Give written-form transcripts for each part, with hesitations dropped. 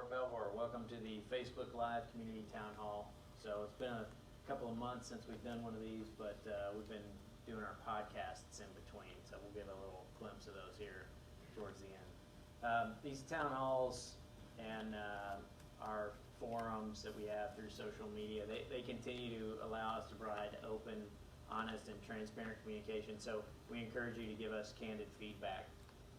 Fort Belvoir. Welcome to the Facebook Live Community Town Hall. So it's been a couple of months since we've done one of these, but we've been doing our podcasts in between, so we'll get a little glimpse of those here towards the end. These town halls and our forums that we have through social media, they continue to allow us to provide open, honest, and transparent communication, so we encourage you to give us candid feedback.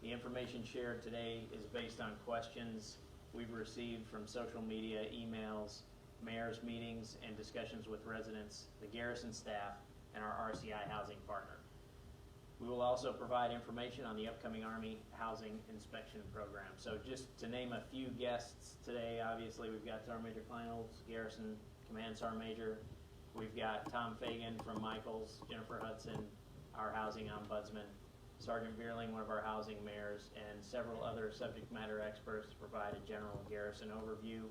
The information shared today is based on questions we've received from social media, emails, mayor's meetings, and discussions with residents, the Garrison staff, and our RCI housing partner. We will also provide information on the upcoming Army Housing Inspection Program. So just to name a few guests today, obviously we've got Sergeant Major Kleinholz, Garrison Command Sergeant Major. We've got Tom Fagan from Michaels, Jennifer Hudson, our housing ombudsman, Sergeant Bierling, one of our housing mayors, and several other subject matter experts to provide a general Garrison overview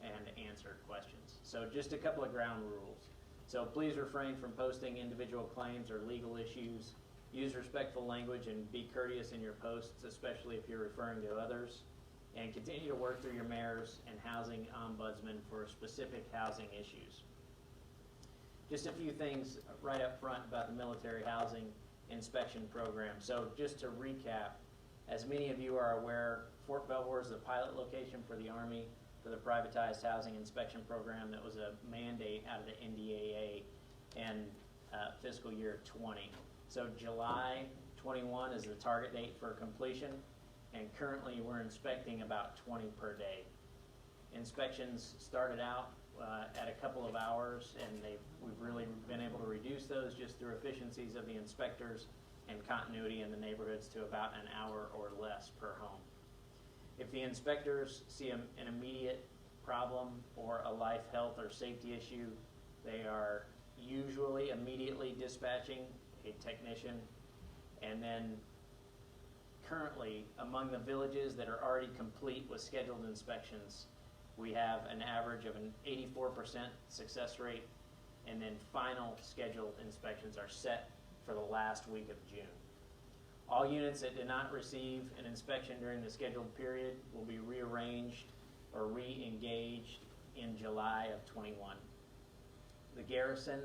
and answer questions. So just a couple of ground rules. So please refrain from posting individual claims or legal issues. Use respectful language and be courteous in your posts, especially if you're referring to others. And continue to work through your mayors and housing ombudsman for specific housing issues. Just a few things right up front about the military housing inspection program. So just to recap, as many of you are aware, Fort Belvoir is the pilot location for the Army for the privatized housing inspection program that was a mandate out of the NDAA in fiscal year 20. So July 21 is the target date for completion, and currently we're inspecting about 20 per day. Inspections started out at a couple of hours, and we've really been able to reduce those just through efficiencies of the inspectors and continuity in the neighborhoods to about an hour or less per home. If the inspectors see an immediate problem or a life, health, or safety issue, they are usually immediately dispatching a technician. And then currently, among the villages that are already complete with scheduled inspections, we have an average of an 84% success rate, and then final scheduled inspections are set for the last week of June. All units that did not receive an inspection during the scheduled period will be rearranged or re-engaged in July of 21. The garrison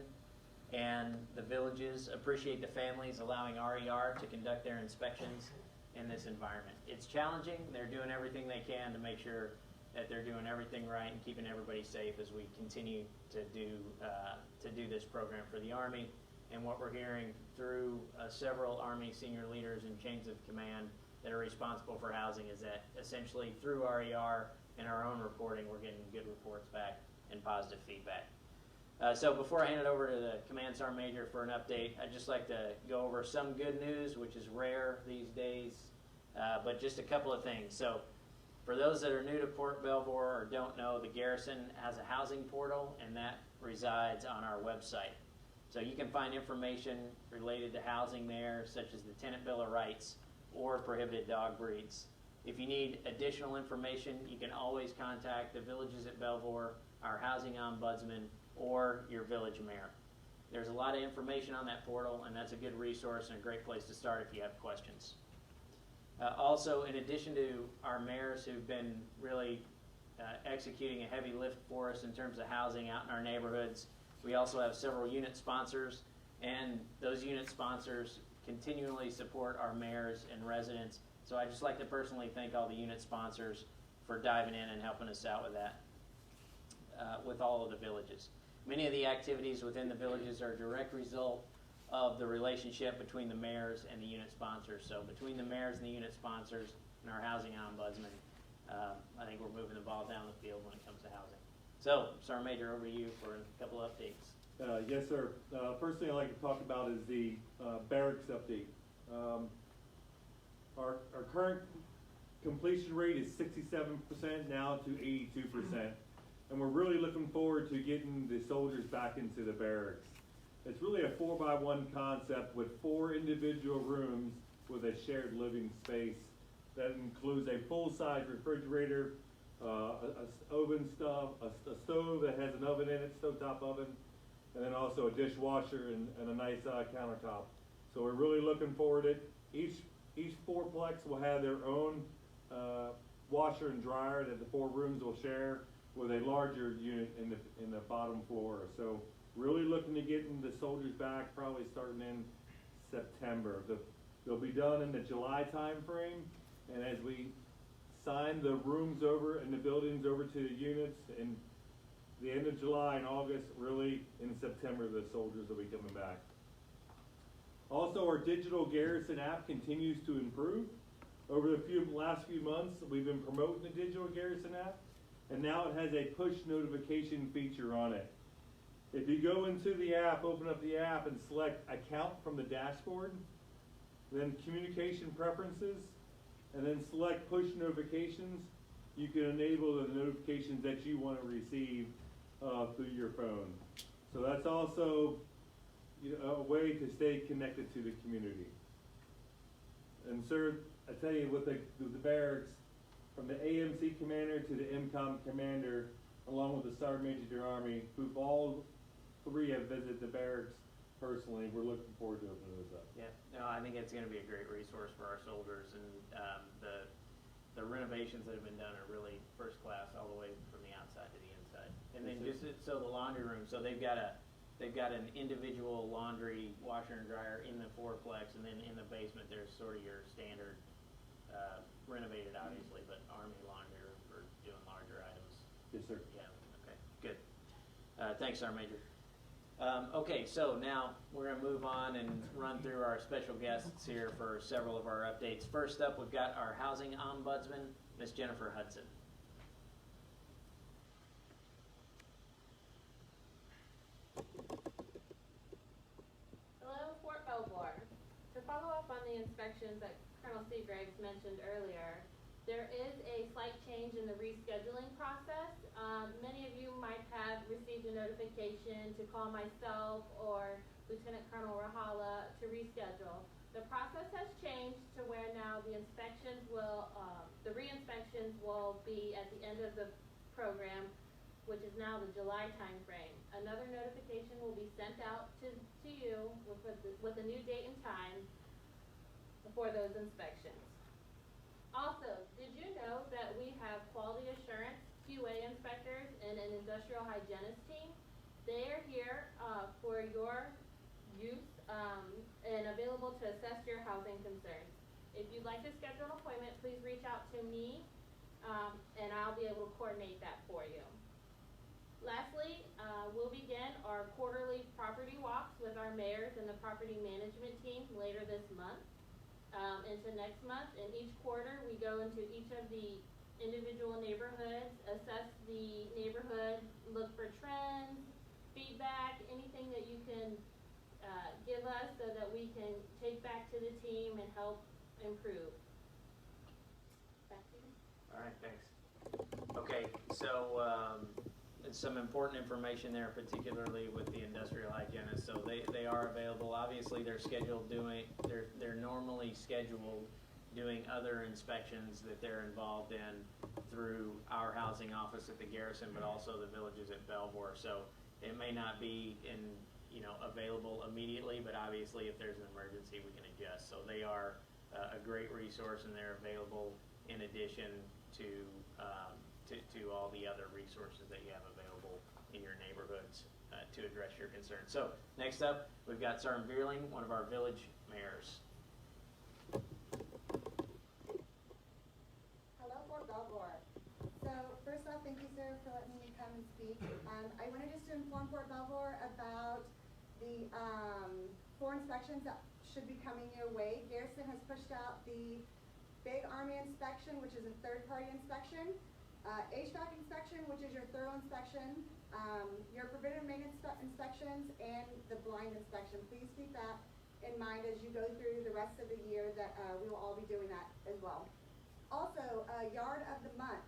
and the villages appreciate the families allowing RER to conduct their inspections in this environment. It's challenging. They're doing everything they can to make sure that they're doing everything right and keeping everybody safe as we continue to do this program for the Army. And what we're hearing through several Army senior leaders and chains of command that are responsible for housing is that essentially through RER and our own reporting, we're getting good reports back and positive feedback. So before I hand it over to the Command Sergeant Major for an update, I'd just like to go over some good news, which is rare these days, but just a couple of things. So for those that are new to Fort Belvoir or don't know, the Garrison has a housing portal, and that resides on our website. So you can find information related to housing there, such as the Tenant Bill of Rights or prohibited dog breeds. If you need additional information, you can always contact the villages at Belvoir, our housing ombudsman, or your village mayor. There's a lot of information on that portal, and that's a good resource and a great place to start if you have questions. Also, in addition to our mayors who've been really executing a heavy lift for us in terms of housing out in our neighborhoods, we also have several unit sponsors, and those unit sponsors continually support our mayors and residents. So I'd just like to personally thank all the unit sponsors for diving in and helping us out with that, with all of the villages. Many of the activities within the villages are a direct result of the relationship between the mayors and the unit sponsors. So between the mayors and the unit sponsors and our housing ombudsman, I think we're moving the ball down the field when it comes to housing. So, Sergeant Major, over to you for a couple of updates. Yes, sir. First thing I'd like to talk about is the barracks update. Our current completion rate is 67% now to 82%. And we're really looking forward to getting the soldiers back into the barracks. It's really a 4x1 concept with 4 individual rooms with a shared living space that includes a full-size refrigerator, a stove that has an oven in it, stovetop oven, and then also a dishwasher and a nice countertop. So we're really looking forward to it. Each fourplex will have their own washer and dryer that the 4 rooms will share with a larger unit in the bottom floor. So really looking to getting the soldiers back probably starting in September. They'll be done in the July time frame, and as we sign the rooms over and the buildings over to the units in the end of July and August, really in September the soldiers will be coming back. Also, our digital Garrison app continues to improve. Over the last few months, we've been promoting the digital Garrison app, and now it has a push notification feature on it. If you go into the app, open up the app and select account from the dashboard, then communication preferences, and then select push notifications, you can enable the notifications that you want to receive through your phone. So that's also a way to stay connected to the community. And sir, I tell you, with the barracks, from the AMC commander to the MCOM commander, along with the Sergeant Major of the Army, who've all 3 have visited the barracks personally, we're looking forward to opening this up. Yeah, no, I think it's gonna be a great resource for our soldiers, and the renovations that have been done are really first class all the way from the outside to the inside. And then just, so the laundry room, so they've got an individual laundry washer and dryer in the 4-plex, and then in the basement there's sort of your standard, renovated obviously, but Army laundry room for doing larger items. Yes, sir. Yeah, okay, good. Thanks, Sergeant Major. Okay, so now we're gonna move on and run through our special guests here for several of our updates. First up, we've got our housing ombudsman, Miss Jennifer Hudson. Hello, Fort Belvoir. To follow up on the inspections that Colonel Seagraves mentioned earlier, there is a slight change in the rescheduling process. Many of you might have received a notification to call myself or Lieutenant Colonel Rahala to reschedule. The process has changed to where now the inspections will, the re-inspections will be at the end of the program, which is now the July timeframe. Another notification will be sent out to you with a new date and time for those inspections. Also, did you know that we have quality assurance QA inspectors and an industrial hygienist team? They are here for your use and available to assess your housing concerns. If you'd like to schedule an appointment, please reach out to me and I'll be able to coordinate that for you. Lastly, we'll begin our quarterly property walks with our mayors and the property management team later this month. Into next month, and each quarter we go into each of the individual neighborhoods, assess the neighborhood, look for trends, feedback, anything that you can give us so that we can take back to the team and help improve. Back to you. All right, thanks. Okay, so some important information there, particularly with the industrial hygienists. So they are available. Obviously, they're they're normally scheduled doing other inspections that they're involved in through our housing office at the Garrison, but also the villages at Belvoir. So it may not be available immediately, but obviously if there's an emergency, we can adjust. So they are a great resource, and they're available in addition to all the other resources that you have available in your neighborhoods to address your concerns. So next up, we've got Sergeant Beerling, one of our village mayors. Hello, Fort Belvoir. So first off, thank you, sir, for letting me come and speak. I wanted just to inform Fort Belvoir about the 4 inspections that should be coming your way. Garrison has pushed out the Big Army inspection, which is a third-party inspection. HVAC inspection, which is your thorough inspection, your preventive maintenance inspections, and the blind inspection. Please keep that in mind as you go through the rest of the year that we will all be doing that as well. Also, Yard of the Month.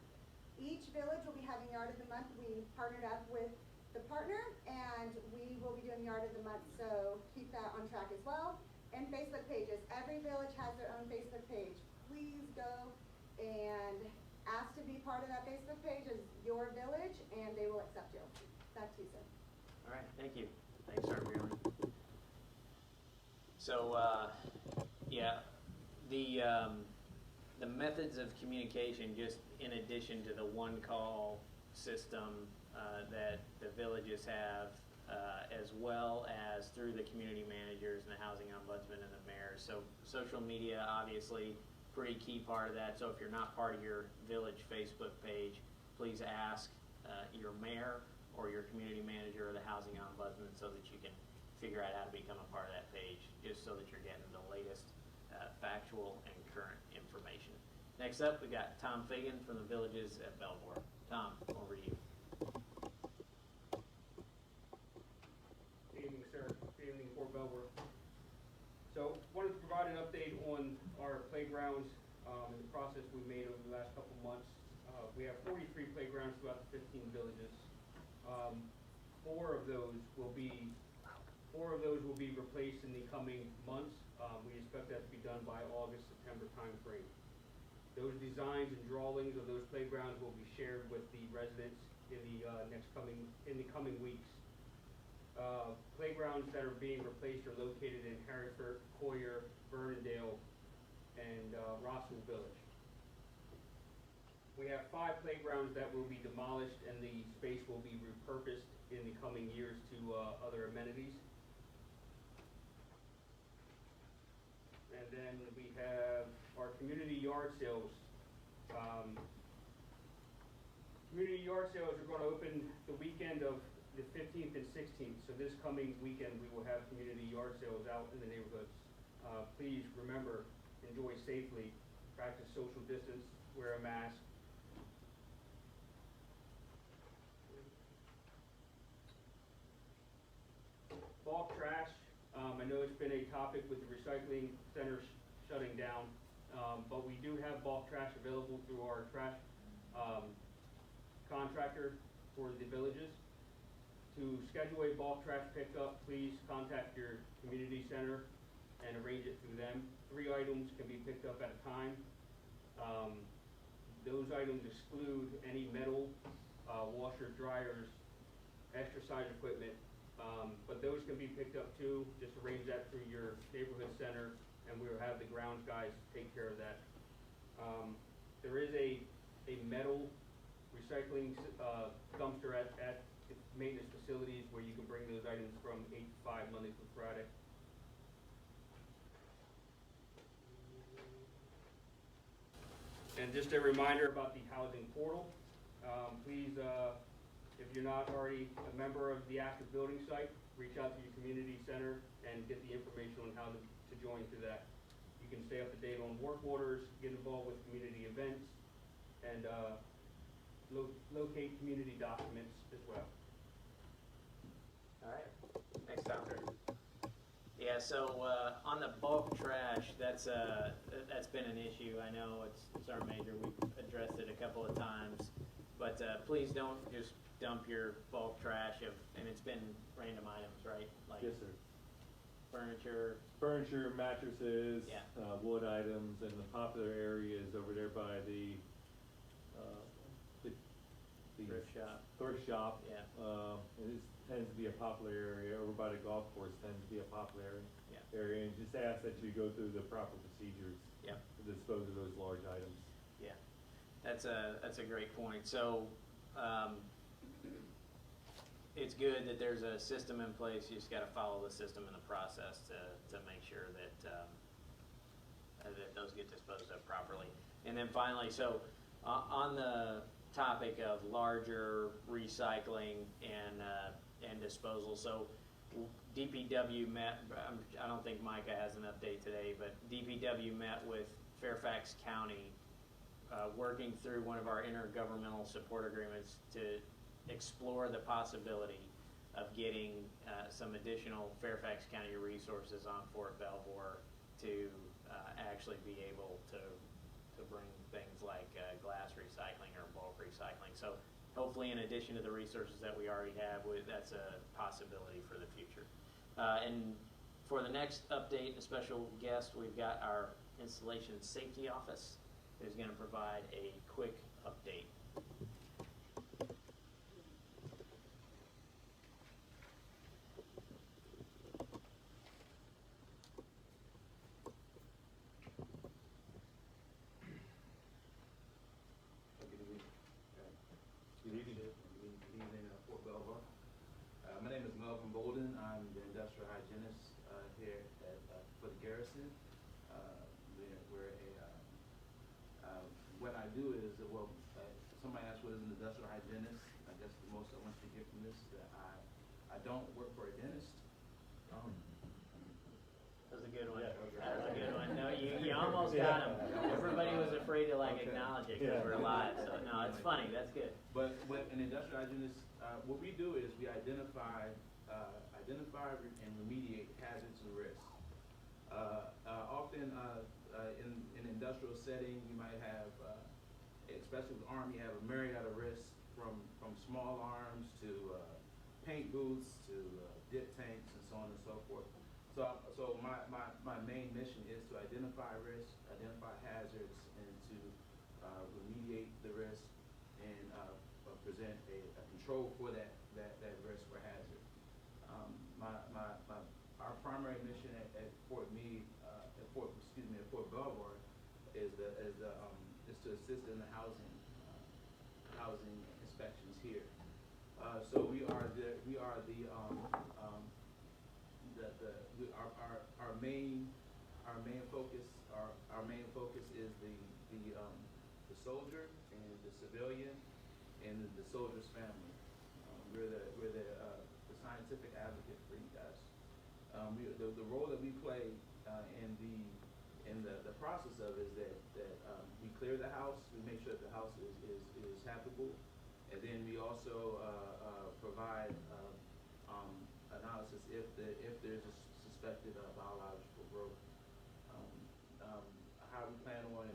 Each village will be having Yard of the Month. We partnered up with the partner, and we will be doing Yard of the Month, so keep that on track as well. And Facebook pages. Every village has their own Facebook page. Please go and ask to be part of that Facebook page as your village, and they will accept you. Back to you, sir. All right, thank you. Thanks, Sergeant Beerling. So, yeah, the methods of communication, just in addition to the one-call system that the villages have, as well as through the community managers and the housing ombudsman and the mayor. So social media, obviously, pretty key part of that. So if you're not part of your village Facebook page, please ask your mayor or your community manager or the housing ombudsman so that you can figure out how to become a part of that page, just so that you're getting the latest factual and current information. Next up, we got Tom Fagan from the Villages at Belvoir. Tom, over to you. Good evening, sir. Good evening, Fort Belvoir. So, wanted to provide an update on our playgrounds and the process we've made over the last couple months. We have 43 playgrounds throughout the 15 villages. Four of those will be replaced in the coming months. We expect that to be done by August, September timeframe. Those designs and drawings of those playgrounds will be shared with the residents in the coming weeks. Playgrounds that are being replaced are located in Harrisburg, Coyer, Vernondale, and Rossville Village. We have 5 playgrounds that will be demolished and the space will be repurposed in the coming years to other amenities. And then we have our community yard sales. Community yard sales are going to open the weekend of the 15th and 16th. So this coming weekend we will have community yard sales out in the neighborhoods. Please remember, enjoy safely, practice social distance, wear a mask. Bulk trash, I know it's been a topic with the recycling center shutting down, but we do have bulk trash available through our trash contractor for the villages. To schedule a bulk trash pickup, please contact your community center and arrange it through them. 3 items can be picked up at a time. Those items exclude any metal, washer, dryers, exercise equipment, but those can be picked up too. Just arrange that through your neighborhood center and we will have the grounds guys take care of that. There is a metal recycling dumpster at the maintenance facilities where you can bring those items from 8 to 5 Monday through Friday. And just a reminder about the housing portal. Please, if you're not already a member of the active building site, reach out to your community center and get the information on how to join through that. You can stay up to date on work orders, get involved with community events, and locate community documents as well. All right, thanks, Tom. Yeah, so on the bulk trash, that's been an issue. I know it's our major. We've addressed it a couple of times, but please don't just dump your bulk trash and it's been random items, right? Like Yes, sir. Furniture, mattresses, Yeah. Wood items, and the popular areas over there by the thrift shop. Yeah. Yeah. And this tends to be a popular area. Over by the golf course tends to be a popular area. And just ask that you go through the proper procedures Yep. to dispose of those large items. Yeah, that's a great point. So it's good that there's a system in place. You just got to follow the system and the process to make sure that that those get disposed of properly. And then finally, so on the topic of larger recycling and disposal, so DPW met, I don't think Micah has an update today, but DPW met with Fairfax County, working through one of our intergovernmental support agreements to explore the possibility of getting some additional Fairfax County resources on Fort Belvoir to actually be able to bring things like glass recycling or bulk recycling. So hopefully, in addition to the resources that we already have, that's a possibility for the future. And for the next update, a special guest, we've got our installation safety office who's going to provide a quick update. Good evening. Good evening, Fort Belvoir. My name is Melvin Bolden. I'm the industrial hygienist here for the Garrison. What I do is, somebody asked what is an industrial hygienist. I guess the most I want you to get from this is that I don't work for a dentist. That was a good one. Yeah. That was a good one. No, you almost got him. Everybody was afraid to like acknowledge it because we're live. So no, it's funny. That's good. But with an industrial hygienist, what we do is we identify and remediate hazards and risks. Often in an industrial setting, you might have, especially with arm, you have a myriad of risks from small arms to paint booths to dip tanks and so on and so forth. So my main mission is to identify risks, identify hazards, and to remediate the risk and present a control for that risk or hazard. Our primary mission at Fort Meade, at Fort Belvoir, is to assist in the housing inspections here. So our main focus is the soldier and the civilian and the soldier's family. We're the scientific advocate for you guys. The role that we play in the process of is that we clear the house, we make sure that the house is habitable, and then we also provide analysis if there's a suspected biological growth. How we plan on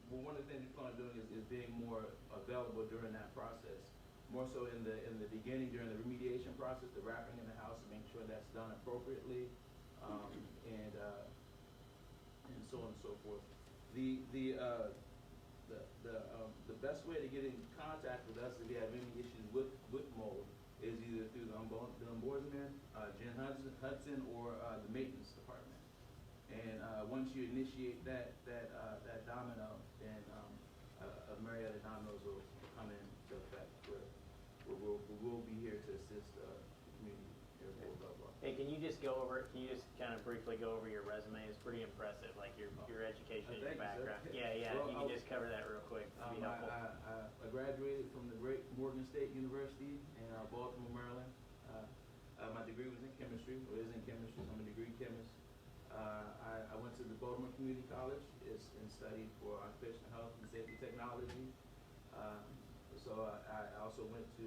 one of the things we plan on doing is being more available during that process. More so in the beginning, during the remediation process, the wrapping in the house, and make sure that's done appropriately, and so on and so forth. The best way to get in contact with us if you have any issues with mold is either through the ombudsman, Jen Hudson, or the maintenance department. And once you initiate that domino, then a myriad of dominoes will come into effect. We'll be here to assist the community here at Fort Belvoir. Hey, can you just kind of briefly go over your resume? It's pretty impressive, like your education and your Thank you, sir. background. Yeah. Well, If you can just cover that real quick, it'd be helpful. I graduated from the great Morgan State University in Baltimore, Maryland. My degree was in chemistry, or is in chemistry, so I'm a degree chemist. I went to the Baltimore Community College and studied for occupational health and safety technology. So I also went to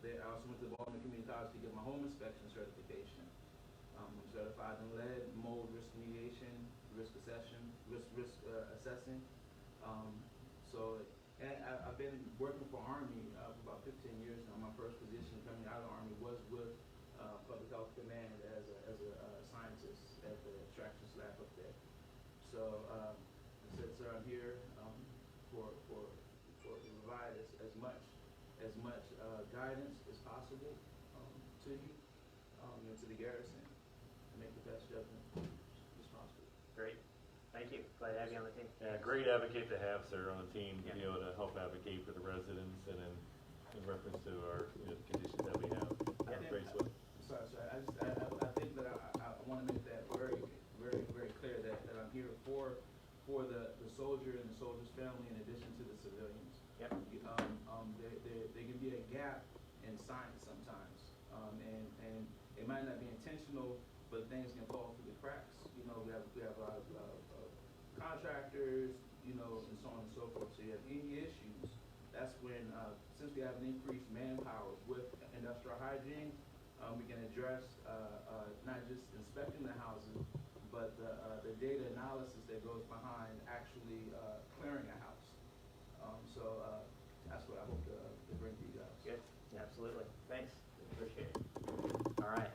the Baltimore Community College to get my home inspection certification. I'm certified in lead, mold risk remediation, risk assessing. And I've been working for Army for about 15 years now. My first position coming out of the Army was with Public Health Command as a scientist at the extractions lab up there. So I said, sir, I'm here to provide as much guidance as possible to you and to the garrison and make the best judgment as possible. Great. Thank you. Glad to have you on the team. Yeah, great advocate to have, sir, on the team to be Yeah. able to help advocate for the residents and in reference to our the conditions that we have. I Great think- swift. Sorry. I think that I want to make that very, very, very clear that I'm here for the soldier and the soldier's family in addition to the civilians. Yep. There can be a gap in science sometimes, and it might not be intentional, but things can fall through the cracks. You know, we have a lot of contractors, you know, and so on and so forth. So you have any issues, that's when, since we have an increased manpower with industrial hygiene, we can address not just inspecting the houses, but the data analysis that goes behind actually clearing a house. So that's what I hope to bring to you guys. Good. Absolutely. Thanks. Appreciate it. All right.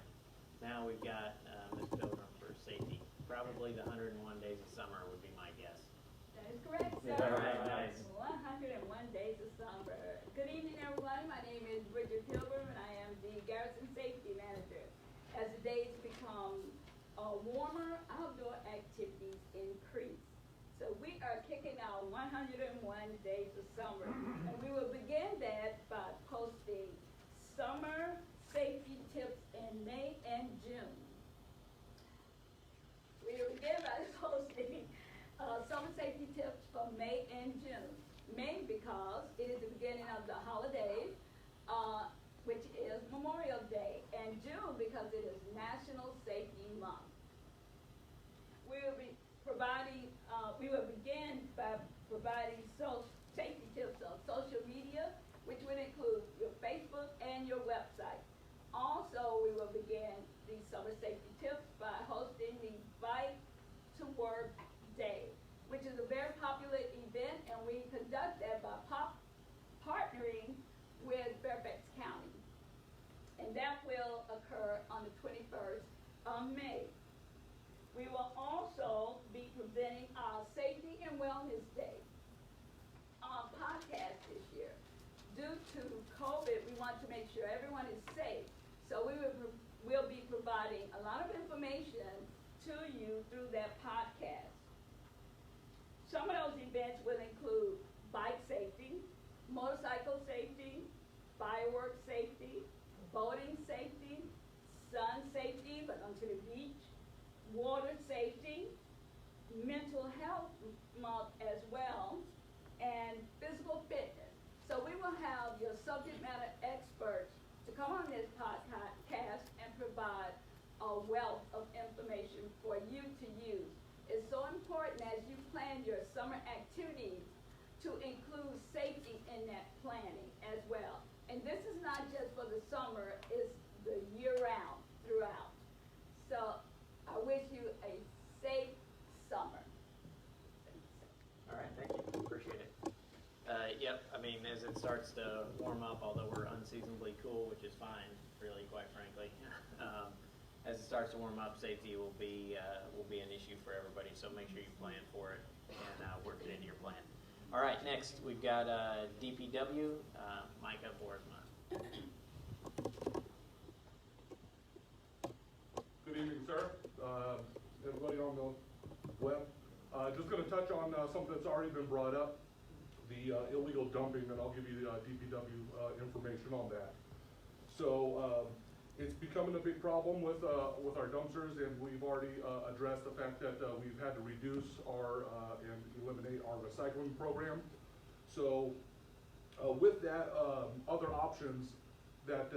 Now we've got Ms. Pilgrim for safety. Probably the 101 days of summer would be my guess. That is correct, sir. All right, nice. 101 days of summer. Good evening, everybody. My name is Bridget Pilgrim, and I am the Garrison Safety Manager. As the days become warmer, outdoor activities increase. So we are kicking out 101 days of summer. And we will begin that by posting summer safety tips in May and June. We will begin by posting summer safety tips for May and June. May because it is the beginning of the holidays, which is Memorial Day, and June because it is National Safety Month. We will begin by providing safety tips on social media, which would include your Facebook and your website. Also, we will begin the summer safety tips by hosting the Bike to Work Day, which is a very popular event, and we conduct that by partnering with Fairfax County. And that will occur on the 21st of May. We will also be presenting our Safety and Wellness Day podcast this year. Due to COVID, we want to make sure everyone is safe. So we'll be providing a lot of information to you through that podcast. Some of those events will include bike safety, motorcycle safety, fireworks safety, boating safety, sun safety, but onto the beach, water safety, mental health month as well, and physical fitness. So we will have your subject matter experts to come on this podcast and provide a wealth of information for you to use. It's so important as you plan your summer activities to include safety in that planning as well. And this is not just for the summer, it's the year-round, throughout. So I wish you a safe summer. All right, thank you, appreciate it. Yep, I mean, as it starts to warm up, although we're unseasonably cool, which is fine, really, quite frankly. As it starts to warm up, safety will be an issue for everybody, so make sure you plan for it and work it into your plan. All right, next we've got DPW, Micah Boersma. Good evening, sir. Everybody on the web. Just going to touch on something that's already been brought up, the illegal dumping, and I'll give you the DPW information on that. So it's becoming a big problem with our dumpsters, and we've already addressed the fact that we've had to reduce our and eliminate our recycling program. So with that, other options that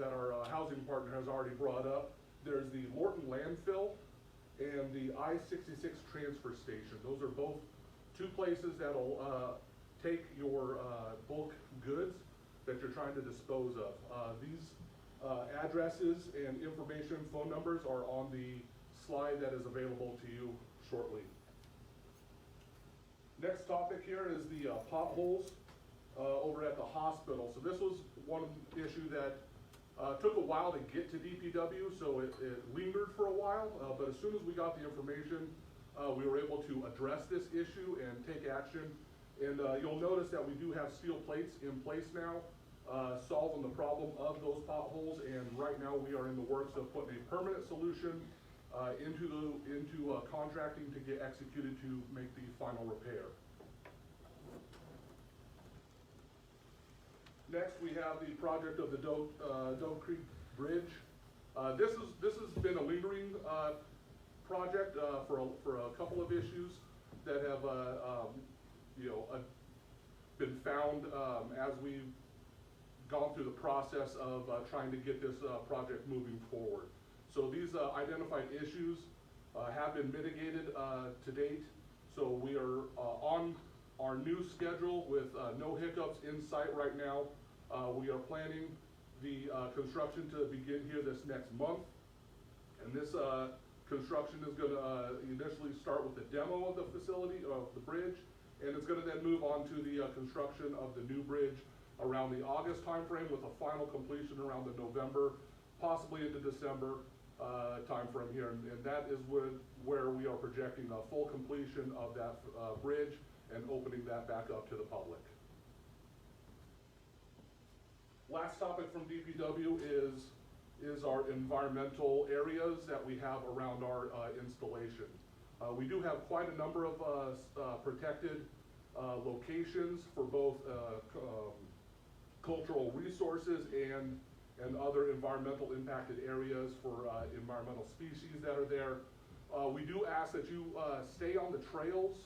our housing partner has already brought up, there's the Lorton landfill and the I-66 transfer station. Those are both two places that'll take your bulk goods that you're trying to dispose of. These addresses and information, phone numbers are on the slide that is available to you shortly. Next topic here is the potholes over at the hospital. So this was one issue that took a while to get to DPW, so it lingered for a while, but as soon as we got the information, we were able to address this issue and take action. And you'll notice that we do have steel plates in place now, solving the problem of those potholes, and right now we are in the works of putting a permanent solution into contracting to get executed to make the final repair. Next, we have the project of the Dove Creek Bridge. This has been a lingering project for a couple of issues that have been found as we've gone through the process of trying to get this project moving forward. So these identified issues have been mitigated to date. So we are on our new schedule with no hiccups in sight right now. We are planning the construction to begin here this next month. And this construction is going to initially start with the demo of the facility, of the bridge, and it's going to then move on to the construction of the new bridge around the August timeframe, with a final completion around the November, possibly into December timeframe here. And that is where we are projecting a full completion of that bridge and opening that back up to the public. Last topic from DPW is our environmental areas that we have around our installation. We do have quite a number of protected locations for both cultural resources and other environmental impacted areas for environmental species that are there. We do ask that you stay on the trails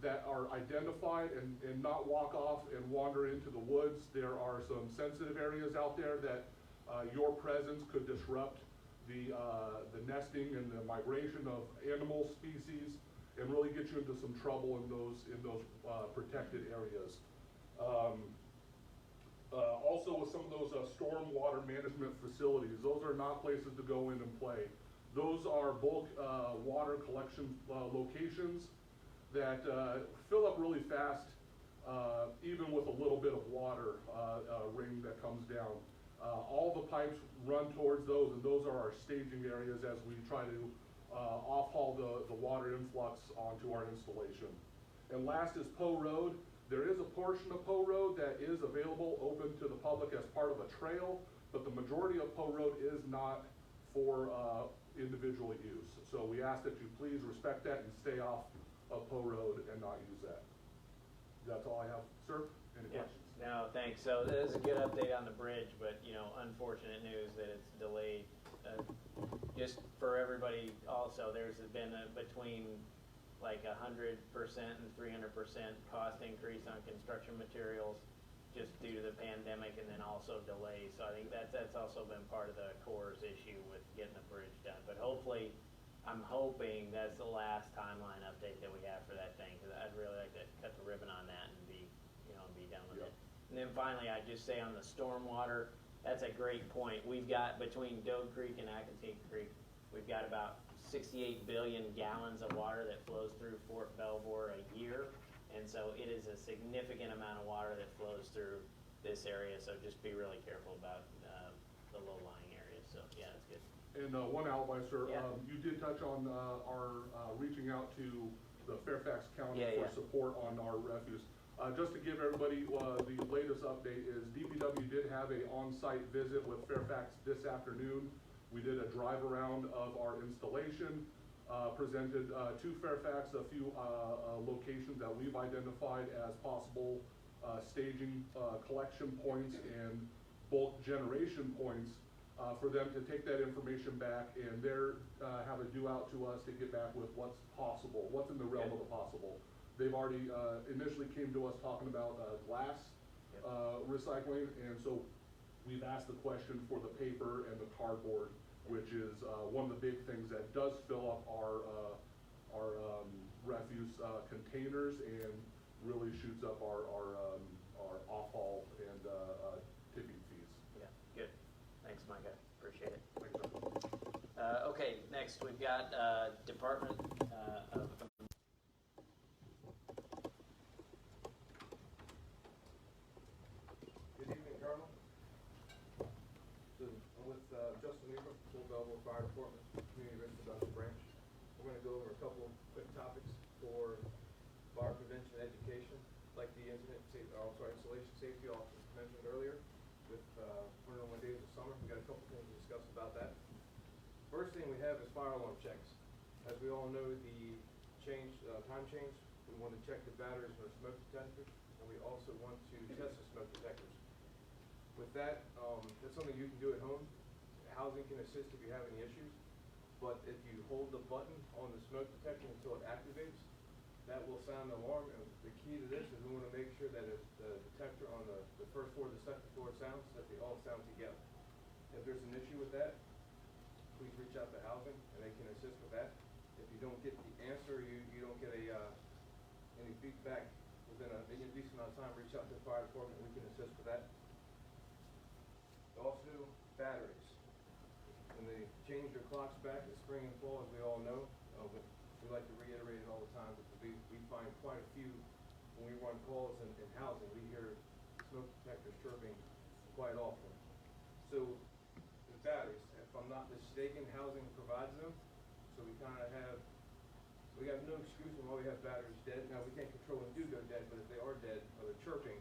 that are identified and not walk off and wander into the woods. There are some sensitive areas out there that your presence could disrupt the nesting and the migration of animal species and really get you into some trouble in those protected areas. Also with some of those storm water management facilities, those are not places to go in and play. Those are bulk water collection locations that fill up really fast, even with a little bit of water rain that comes down. All the pipes run towards those, and those are our staging areas as we try to off-haul the water influx onto our installation. And last is Poe Road. There is a portion of Poe Road that is available, open to the public as part of a trail, but the majority of Poe Road is not for individual use. So we ask that you please respect that and stay off of Poe Road and not use that. That's all I have, sir. Any Yeah. questions? No, thanks. So this is a good update on the bridge, but, you know, unfortunate news that it's delayed. Just for everybody also, there's been between like 100% and 300% cost increase on construction materials just due to the pandemic, and then also delays. So I think that's also been part of the Corps' issue with getting the bridge done. But hopefully, I'm hoping that's the last timeline update that we have for that thing, because I'd really like to cut the ribbon on that and be done with Yep. it. And then finally, I'd just say on the stormwater, that's a great point. We've got between Doe Creek and Akantee Creek, we've got about 68 billion gallons of water that flows through Fort Belvoir a year. And so it is a significant amount of water that flows through this area. So just be really careful about the low-lying areas. So yeah, that's good. And one alibi, sir. Yeah. You did touch on our reaching out to the Fairfax County Yeah, for support on our refuse. Just to give everybody the latest update is DPW did have a on-site visit with Fairfax this afternoon. We did a drive around of our installation, presented to Fairfax a few locations that we've identified as possible staging collection points and bulk generation points for them to take that information back and have a due out to us to get back with what's possible, what's in the realm of the possible. They've already initially came to us talking about glass recycling, and so we've asked the question for the paper and the cardboard, which is one of the big things that does fill up our refuse containers and really shoots up our off-haul and tipping fees. Yeah, good. Thanks, Micah. Appreciate it. Thanks, sir. Okay, next we've got Department of Good evening, Colonel. So I'm with Justin Weaver, Fort Belvoir Fire Department, Community Risk Reduction Branch. We're going to go over a couple quick topics for fire prevention education, like the installation safety officer mentioned earlier. With 101 days of summer, we got a couple things to discuss about that. First thing we have is fire alarm checks. As we all know, the time change, we want to check the batteries for smoke detectors, and we also want to test the smoke detectors. With that, that's something you can do at home. Housing can assist if you have any issues, but if you hold the button on the smoke detector until it activates, that will sound the alarm. And the key to this is we want to make sure that if the detector on the first floor, the second floor sounds, that they all sound together. If there's an issue with that, please reach out to housing and they can assist with that. If you don't get the answer, you don't get any feedback within a decent amount of time, reach out to the fire department and we can assist with that. Also, batteries. When they change their clocks back in spring and fall, as we all know, we like to reiterate it all the time because we find quite a few when we run calls in housing. We hear smoke detectors chirping quite often. So the batteries, if I'm not mistaken, housing provides them. So we have no excuse on why we have batteries dead. Now we can't control when they do go dead, but if they are dead or they're chirping,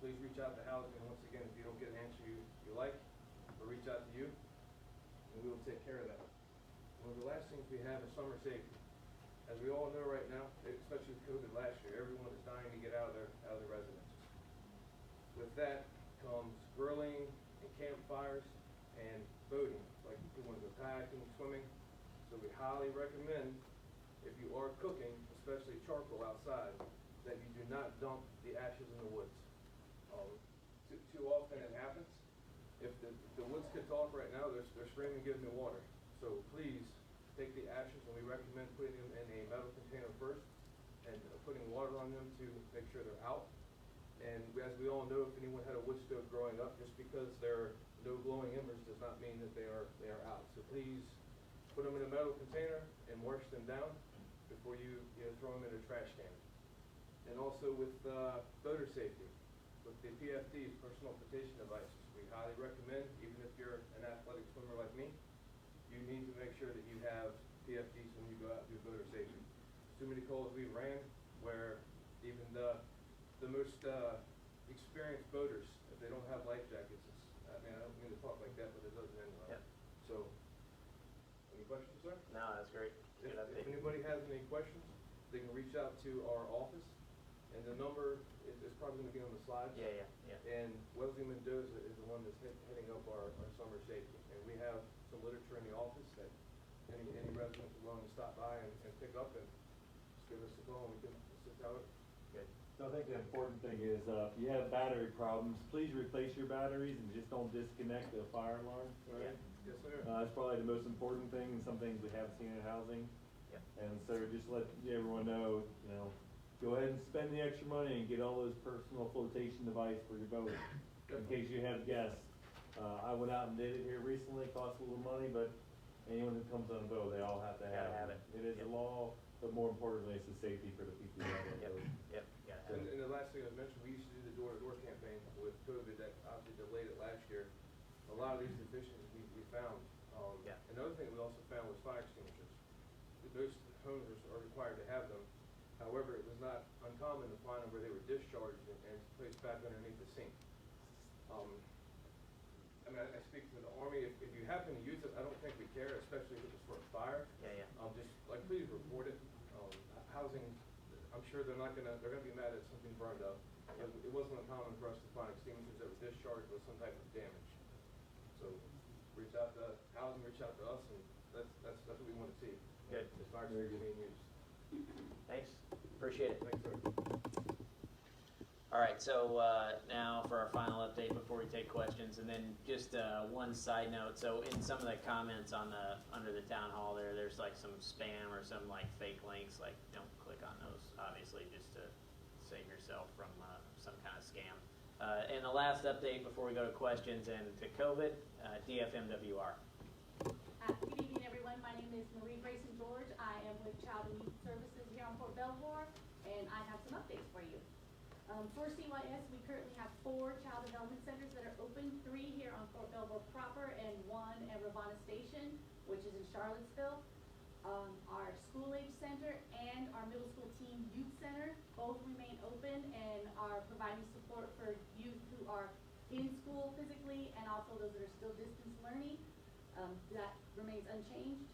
please reach out to housing. And once again, if you don't get an answer you like, we'll reach out to you and we will take care of that. One of the last things we have is summer safety. As we all know right now, especially with COVID last year, everyone is dying to get out of their residences. With that comes grilling and campfires and boating, like if you want to go kayaking, swimming. So we highly recommend, if you are cooking, especially charcoal outside, that you do not dump the ashes in the woods. Too often it happens. If the woods could talk right now, they're screaming, give me water. So please take the ashes, and we recommend putting them in a metal container first and putting water on them to make sure they're out. And as we all know, if anyone had a wood stove growing up, just because there are no glowing embers does not mean that they are out. So please put them in a metal container and wash them down before you throw them in a trash can. And also with boater safety, with the PFDs, personal flotation devices, we highly recommend, even if you're an athletic swimmer like me, you need to make sure that you have PFDs when you go out and do boater safety. Too many calls we ran where even the most experienced boaters, if they don't have life jackets, I don't mean to talk like that, but it doesn't end well. Yep. So, any questions, sir? No, that's great. If Good update. anybody has any questions, they can reach out to our office, and the number is probably going to be on the slides. Yeah. And Wesley Mendoza is the one that's heading up our summer safety. And we have some literature in the office that any resident is willing to stop by and pick up, and just give us a call and we can assist out. Good. So I think the important thing is, if you have battery problems, please replace your batteries and just don't disconnect the fire alarm, right? Yes, sir. That's probably the most important thing, and some things we have seen in housing. Yep. And so just let everyone know, go ahead and spend the extra money and get all those personal flotation device for your boat, in case you have guests. I went out and did it here recently, cost a little money, but anyone who comes on a boat, they all have to Gotta have have it. it. It is a Yep. law, but more importantly, it's the safety for the people who have that boat. Yep. Gotta have it. And the last thing I mentioned, we used to do the door-to-door campaign with COVID that obviously delayed it last year. A lot of these deficiencies we found. Yeah. Another thing we also found was fire extinguishers. Most homes are required to have them. However, it was not uncommon to find them where they were discharged and placed back underneath the sink. I speak to the Army, if you happen to use it, I don't think we care, especially if it was for a fire. Yeah. Just please report it. Housing, I'm sure they're gonna be mad at something burned up. It wasn't uncommon for us to find extinguishers that were discharged with some type of damage. So reach out to housing, reach out to us, and that's what we want to see. Good. As fire extinguishers being used. Thanks. Appreciate it. Thanks, sir. All right, so now for our final update before we take questions, and then just one side note. So in some of the comments on under the town hall there's like some spam or some like fake links. Like don't click on those, obviously, just to save yourself from some kind of scam. And the last update before we go to questions and to COVID, DFMWR. Good evening, everyone. My name is Marie Grayson George. I am with Child and Youth Services here on Fort Belvoir, and I have some updates for you. For CYS, we currently have 4 child development centers that are open, 3 here on Fort Belvoir proper, and 1 at Ravana Station, which is in Charlottesville. Our school age center and our middle school teen youth center both remain open and are providing support for youth who are in school physically and also those that are still distance learning. That remains unchanged.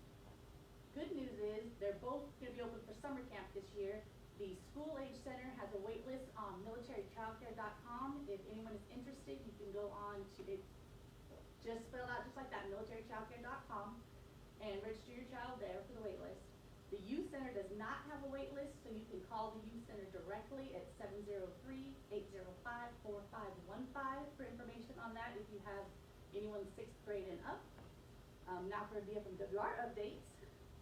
Good news is they're both going to be open for summer camp this year. The school age center has a wait list on militarychildcare.com. If anyone is interested, you can go on to it. Just spell out just like that, militarychildcare.com, and register your child there for the wait list. The youth center does not have a wait list, so you can call the youth center directly at 703-805-4515 for information on that if you have anyone 6th grade and up. Now for DFMWR updates.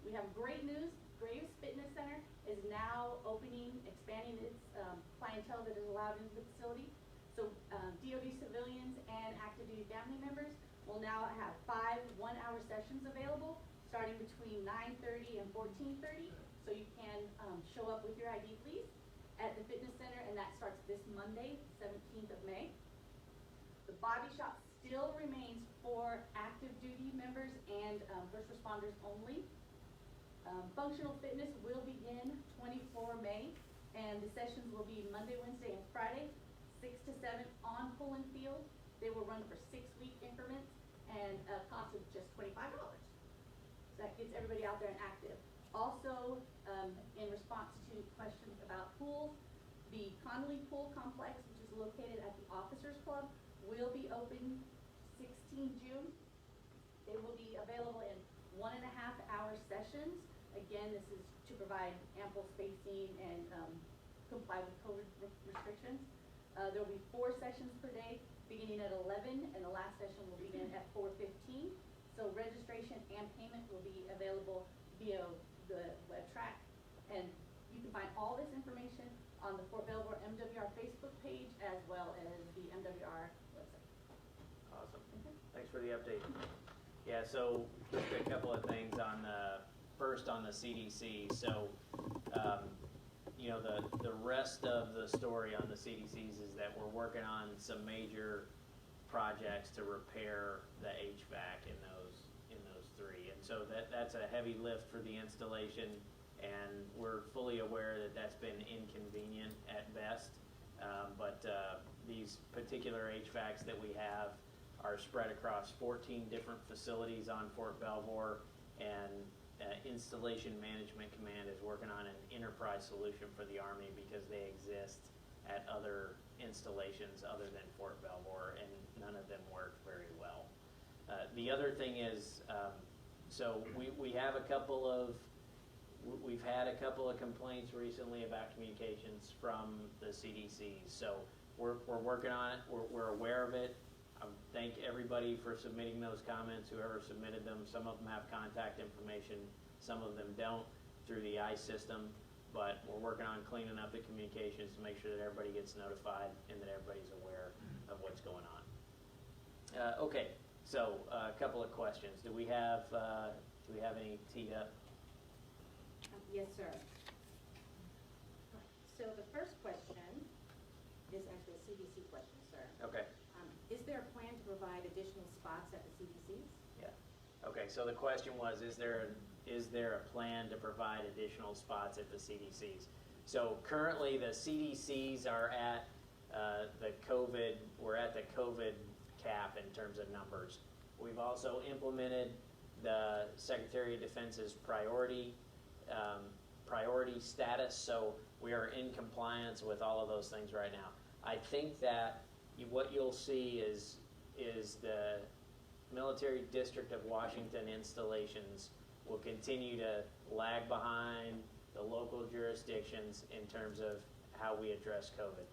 We have great news. Graves Fitness Center is now opening, expanding its clientele that is allowed into the facility. So DoD civilians and active duty family members will now have 5 one-hour sessions available starting between 9:30 and 14:30. So you can show up with your ID, please, at the fitness center, and that starts this Monday, 17th of May. The body shop still remains for active duty members and first responders only. Functional fitness will begin 24 May, and the sessions will be Monday, Wednesday, and Friday, 6 to 7 on Pullen Field. They will run for 6-week increments and a cost of just $25. So that gets everybody out there and active. Also, in response to questions about pools. The Connolly Pool Complex, which is located at the Officers Club, will be open 16 June. They will be available in 1.5-hour sessions. Again, this is to provide ample spacing and comply with COVID restrictions. There will be 4 sessions per day, beginning at 11, and the last session will begin at 4:15. So registration and payment will be available via the web track. And you can find all this information on the Fort Belvoir MWR Facebook page as well as the MWR website. Awesome. Thanks for the update. Yeah, so just a couple of things on first on the CDC. So, you know, the rest of the story on the CDCs is that we're working on some major projects to repair the HVAC in those 3. And so that's a heavy lift for the installation, and we're fully aware that that's been inconvenient at best. But these particular HVACs that we have are spread across 14 different facilities on Fort Belvoir, and Installation Management Command is working on an enterprise solution for the Army because they exist at other installations other than Fort Belvoir, and none of them work very well. The other thing is, so we've had a couple of complaints recently about communications from the CDCs. So we're working on it. We're aware of it. I thank everybody for submitting those comments, whoever submitted them. Some of them have contact information, some of them don't through the ICE system, but we're working on cleaning up the communications to make sure that everybody gets notified and that everybody's aware of what's going on. Okay, so a couple of questions. Do we have any teed up? Yes, sir. So the first question is actually a CDC question, sir. Okay. Is there a plan to provide additional spots at the CDCs? Yeah. Okay, so the question was, is there a plan to provide additional spots at the CDCs? So currently the CDCs are at we're at the COVID cap in terms of numbers. We've also implemented the Secretary of Defense's priority status, so we are in compliance with all of those things right now. I think that what you'll see is the Military District of Washington installations will continue to lag behind the local jurisdictions in terms of how we address COVID.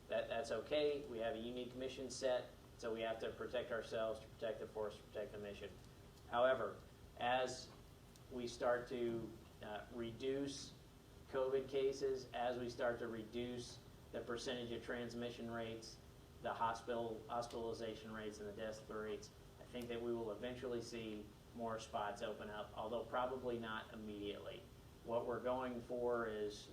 That's okay. We have a unique mission set, so we have to protect ourselves, to protect the force, to protect the mission. However, as we start to reduce COVID cases, as we start to reduce the percentage of transmission rates, the hospitalization rates, and the death rates, I think that we will eventually see more spots open up, although probably not immediately. What we're going for is,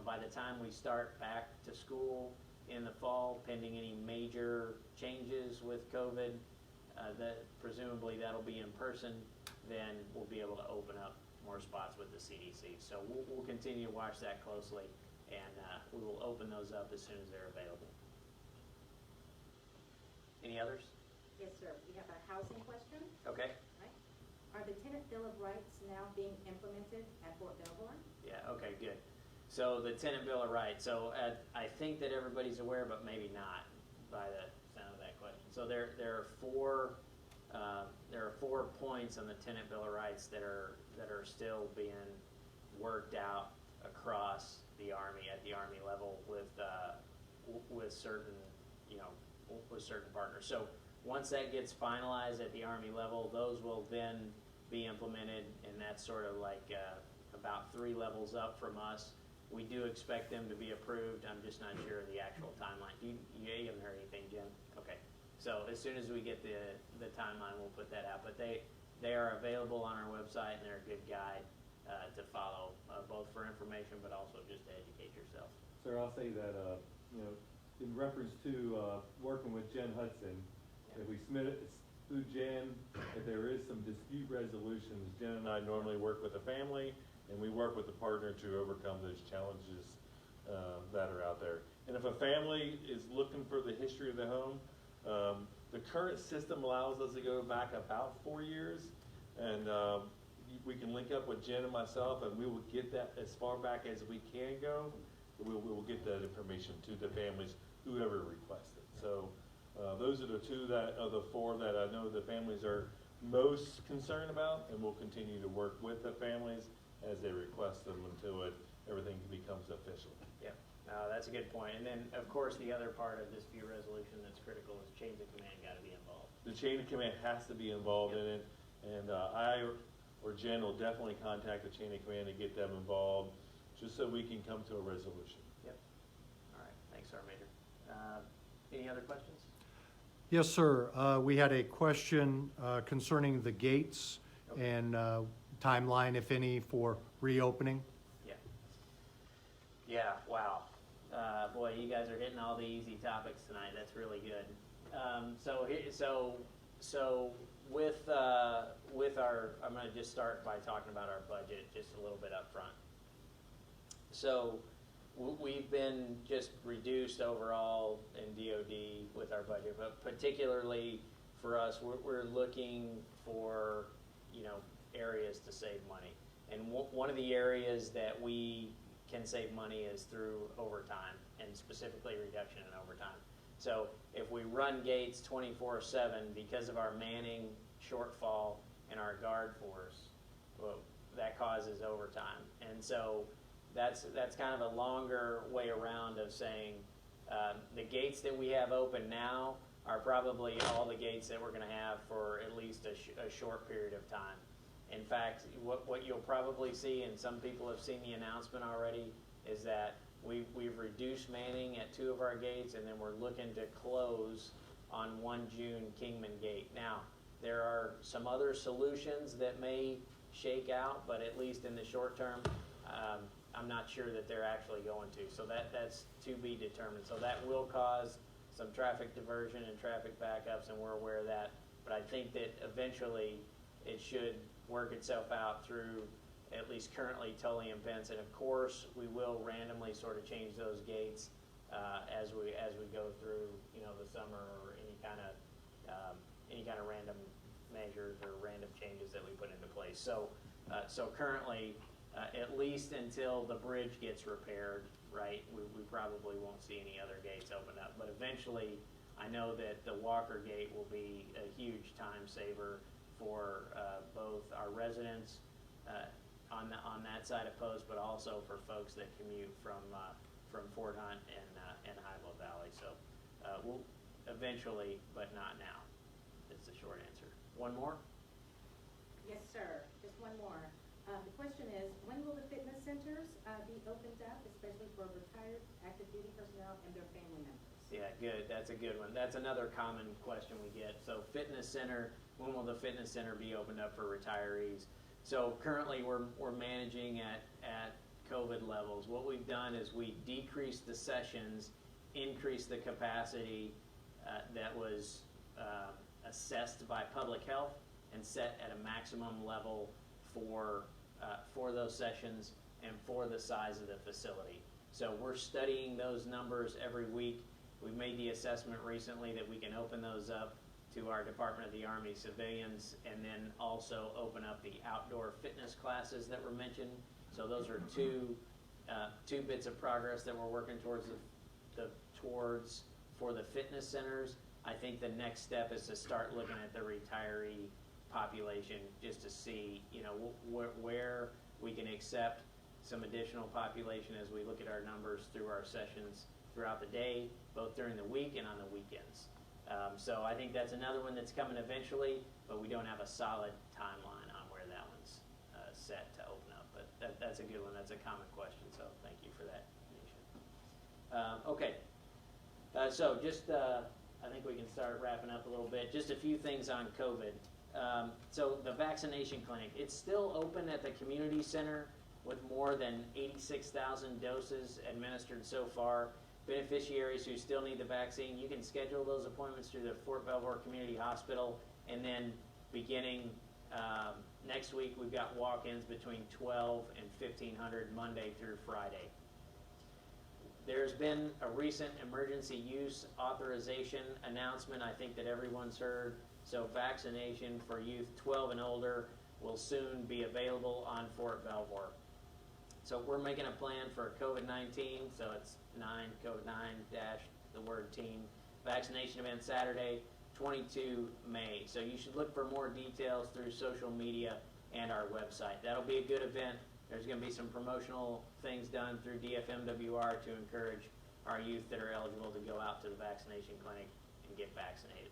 by the time we start back to school in the fall, pending any major changes with COVID, that presumably that'll be in person, then we'll be able to open up more spots with the CDC. So we'll continue to watch that closely, and we will open those up as soon as they're available. Any others? Yes, sir. We have a housing question. Okay. Right. Are the tenant bill of rights now being implemented at Fort Belvoir? Yeah, okay, good. So the tenant bill of rights. So I think that everybody's aware, but maybe not by the sound of that question. So there are four points on the tenant bill of rights that are still being worked out across the Army at the Army level with certain partners. So once that gets finalized at the Army level, those will then be implemented, and that's sort of like about 3 levels up from us. We do expect them to be approved. I'm just not sure of the actual timeline. You haven't heard anything, Jim? Okay. So as soon as we get the timeline, we'll put that out. But they are available on our website, and they're a good guide to follow, both for information but also just to educate yourself. Sir, I'll say that, in reference to working with Jen Hudson, if we submit it through Jen, if there is some dispute resolutions, Jen and I normally work with the family, and we work with the partner to overcome those challenges that are out there. And if a family is looking for the history of the home, the current system allows us to go back about 4 years, and we can link up with Jen and myself, and we will get that as far back as we can go. We will get that information to the families, whoever requested. So those are the two of the four that I know the families are most concerned about, and we'll continue to work with the families as they request them until everything becomes official. Yeah, that's a good point. And then, of course, the other part of dispute resolution that's critical is chain of command got to be involved. The chain of command has to be involved in it, and I or Jen will definitely contact the chain of command to get them involved, just so we can come to a resolution. Yep. All right. Thanks, Sergeant Major. Any other questions? Yes, sir. We had a question concerning the gates and timeline, if any, for reopening. Yeah. Yeah, wow. Boy, you guys are hitting all the easy topics tonight. That's really good. So with our, I'm going to just start by talking about our budget just a little bit up front. So we've been just reduced overall in DOD with our budget, but particularly for us, we're looking for, areas to save money. And one of the areas that we can save money is through overtime, and specifically reduction in overtime. So if we run gates 24/7 because of our manning shortfall in our guard force, well, that causes overtime. And so that's kind of a longer way around of saying the gates that we have open now are probably all the gates that we're going to have for at least a short period of time. In fact, what you'll probably see, and some people have seen the announcement already, is that we've reduced manning at 2 of our gates, and then we're looking to close on 1 June Kingman Gate. Now, there are some other solutions that may shake out, but at least in the short term, I'm not sure that they're actually going to. So that's to be determined. So that will cause some traffic diversion and traffic backups, and we're aware of that. But I think that eventually it should work itself out through at least currently tolling and fence. And of course, we will randomly sort of change those gates as we go through, the summer, or any kind of random measures or random changes that we put into place. So currently, at least until the bridge gets repaired, right, we probably won't see any other gates open up. But eventually, I know that the Walker Gate will be a huge time saver for both our residents on that side of Post, but also for folks that commute from Fort Hunt and Highville Valley. So we'll eventually, but not now. It's the short answer. One more? Yes, sir. Just one more. The question is, when will the fitness centers be opened up, especially for retired active duty personnel and their family members? Yeah, good. That's a good one. That's another common question we get. So fitness center, when will the fitness center be opened up for retirees? So currently we're managing at COVID levels. What we've done is we decreased the sessions, increased the capacity that was assessed by public health, and set at a maximum level for those sessions and for the size of the facility. So we're studying those numbers every week. We've made the assessment recently that we can open those up to our Department of the Army civilians, and then also open up the outdoor fitness classes that were mentioned. So those are two bits of progress that we're working towards for the fitness centers. I think the next step is to start looking at the retiree population, just to see, where we can accept some additional population as we look at our numbers through our sessions throughout the day, both during the week and on the weekends. So I think that's another one that's coming eventually, but we don't have a solid timeline on where that one's set to open up. But that's a good one. That's a common question, so thank you for that, Nisha. Okay, so just I think we can start wrapping up a little bit. Just a few things on COVID. So the vaccination clinic, it's still open at the community center with more than 86,000 doses administered so far. Beneficiaries who still need the vaccine, you can schedule those appointments through the Fort Belvoir Community Hospital, and then beginning next week, we've got walk-ins between 12 and 1,500 Monday through Friday. There's been a recent emergency use authorization announcement, I think that everyone's heard. So vaccination for youth 12 and older will soon be available on Fort Belvoir. So we're making a plan for COVID-19, so it's 9, code 9 dash the word teen, vaccination event Saturday, 22 May. So you should look for more details through social media and our website. That'll be a good event. There's going to be some promotional things done through DFMWR to encourage our youth that are eligible to go out to the vaccination clinic and get vaccinated.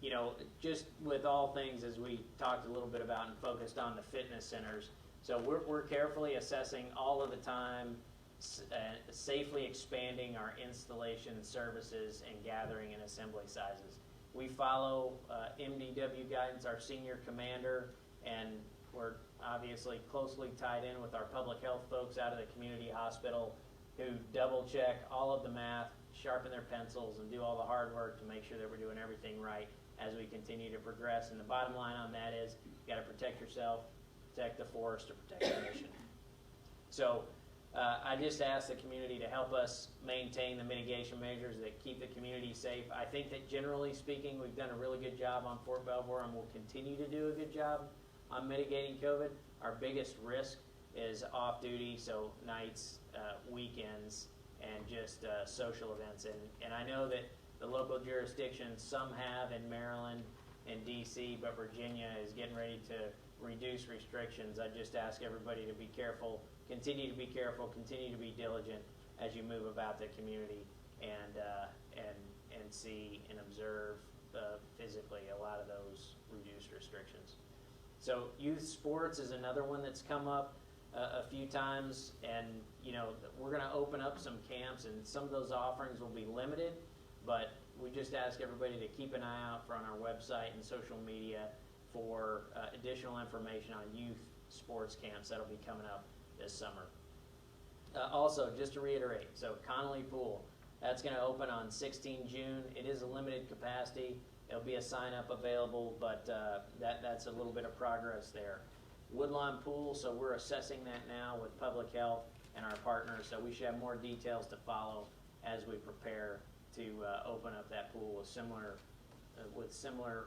You know, just with all things, as we talked a little bit about and focused on the fitness centers, so we're carefully assessing all of the time, safely expanding our installation services and gathering and assembly sizes. We follow MDW guidance, our senior commander, and we're obviously closely tied in with our public health folks out of the community hospital who double check all of the math, sharpen their pencils, and do all the hard work to make sure that we're doing everything right as we continue to progress. And the bottom line on that is you got to protect yourself, protect the forest, to protect the mission. So I just ask the community to help us maintain the mitigation measures that keep the community safe. I think that generally speaking, we've done a really good job on Fort Belvoir and will continue to do a good job on mitigating COVID. Our biggest risk is off-duty, so nights, weekends, and just social events. And I know that the local jurisdictions, some have in Maryland and D.C., but Virginia is getting ready to reduce restrictions. I just ask everybody to be careful, continue to be careful, continue to be diligent as you move about the community and see and observe physically a lot of those reduced restrictions. So youth sports is another one that's come up a few times, and you know, we're going to open up some camps, and some of those offerings will be limited, but we just ask everybody to keep an eye out on our website and social media for additional information on youth sports camps that'll be coming up this summer. Also, just to reiterate, so Connolly Pool, that's going to open on 16 June. It is a limited capacity. There'll be a sign-up available, but that's a little bit of progress there. Woodlawn Pool, so we're assessing that now with public health and our partners, so we should have more details to follow as we prepare to open up that pool with similar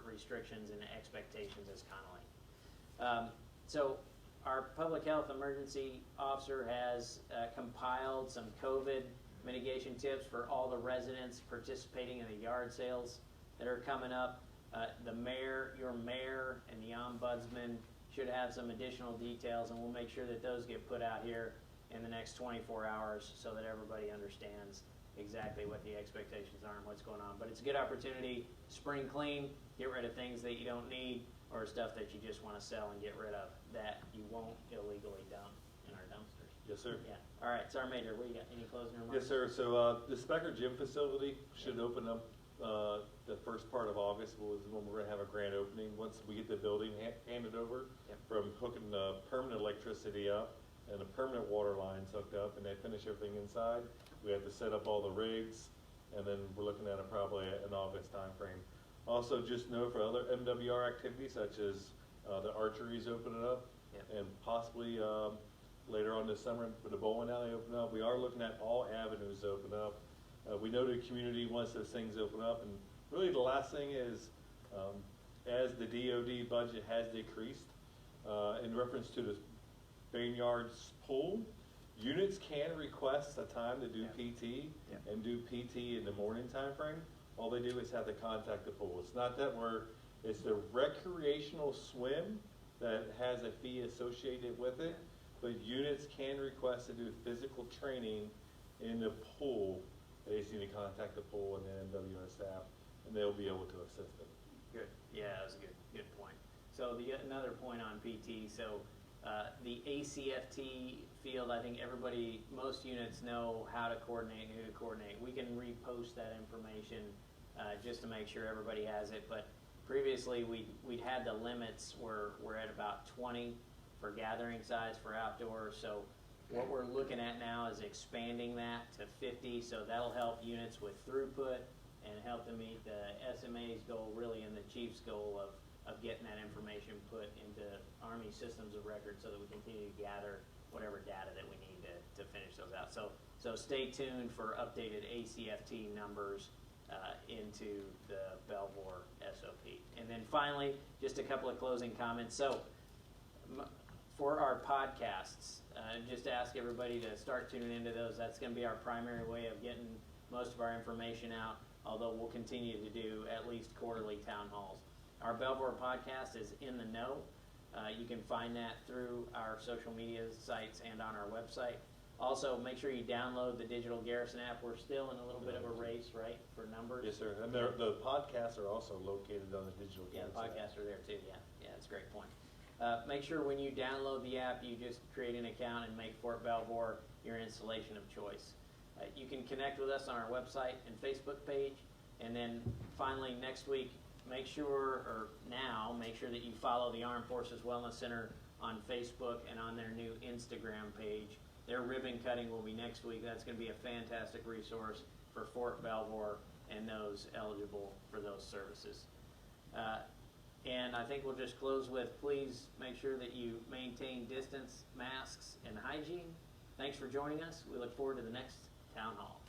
restrictions and expectations as Connolly. So our public health emergency officer has compiled some COVID mitigation tips for all the residents participating in the yard sales that are coming up. The mayor, your mayor, and the ombudsman should have some additional details, and we'll make sure that those get put out here in the next 24 hours so that everybody understands exactly what the expectations are and what's going on. But it's a good opportunity, spring clean, get rid of things that you don't need or stuff that you just want to sell and get rid of that you won't illegally dump in our dumpsters. Yes, sir. Yeah. All right, Sergeant Major, what do you got? Any closing remarks? Yes, sir. So the Specker Gym facility should open up the first part of August was when we're going to have a grand opening. Once we get the building handed over, from hooking the permanent electricity up and the permanent water lines hooked up, and they finish everything inside, we have to set up all the rigs, and then we're looking at probably an August time frame. Also, just know for other MWR activities such as the archery's opening up, and possibly later on this summer with the bowling alley open up, we are looking at all avenues to open up. We know the community wants those things open up, and really the last thing is, as the DOD budget has decreased, in reference to the Vineyards pool, units can request a time to do PT and do PT in the morning time frame. All they do is have to contact the pool. It's not that it's the recreational swim that has a fee associated with it, but units can request to do physical training in the pool. They just need to contact the pool and the MWS staff, and they'll be able to assist them. Good. Yeah, that's a good point. So another point on PT, so the ACFT field, I think most units know how to coordinate, who to coordinate. We can repost that information just to make sure everybody has it, but previously we'd had the limits where we're at about 20 for gathering size for outdoors, so what we're looking at now is expanding that to 50, so that'll help units with throughput and help them meet the SMA's goal, really, and the chief's goal of getting that information put into Army systems of record so that we continue to gather whatever data that we need to finish those out. So stay tuned for updated ACFT numbers into the Belvoir SOP. And then finally, just a couple of closing comments. So for our podcasts, just ask everybody to start tuning into those. That's going to be our primary way of getting most of our information out, although we'll continue to do at least quarterly town halls. Our Belvoir podcast is In the Know. You can find that through our social media sites and on our website. Also, make sure you download the Digital Garrison app. We're still in a little bit of a race, right, for numbers? Yes, sir. And the podcasts are also located on the digital. Yeah, the podcasts are there too, yeah. Yeah, that's a great point. Make sure when you download the app, you just create an account and make Fort Belvoir your installation of choice. You can connect with us on our website and Facebook page. And then finally, next week, make sure that you follow the Armed Forces Wellness Center on Facebook and on their new Instagram page. Their ribbon cutting will be next week. That's going to be a fantastic resource for Fort Belvoir and those eligible for those services. And I think we'll just close with, please make sure that you maintain distance, masks, and hygiene. Thanks for joining us. We look forward to the next town hall.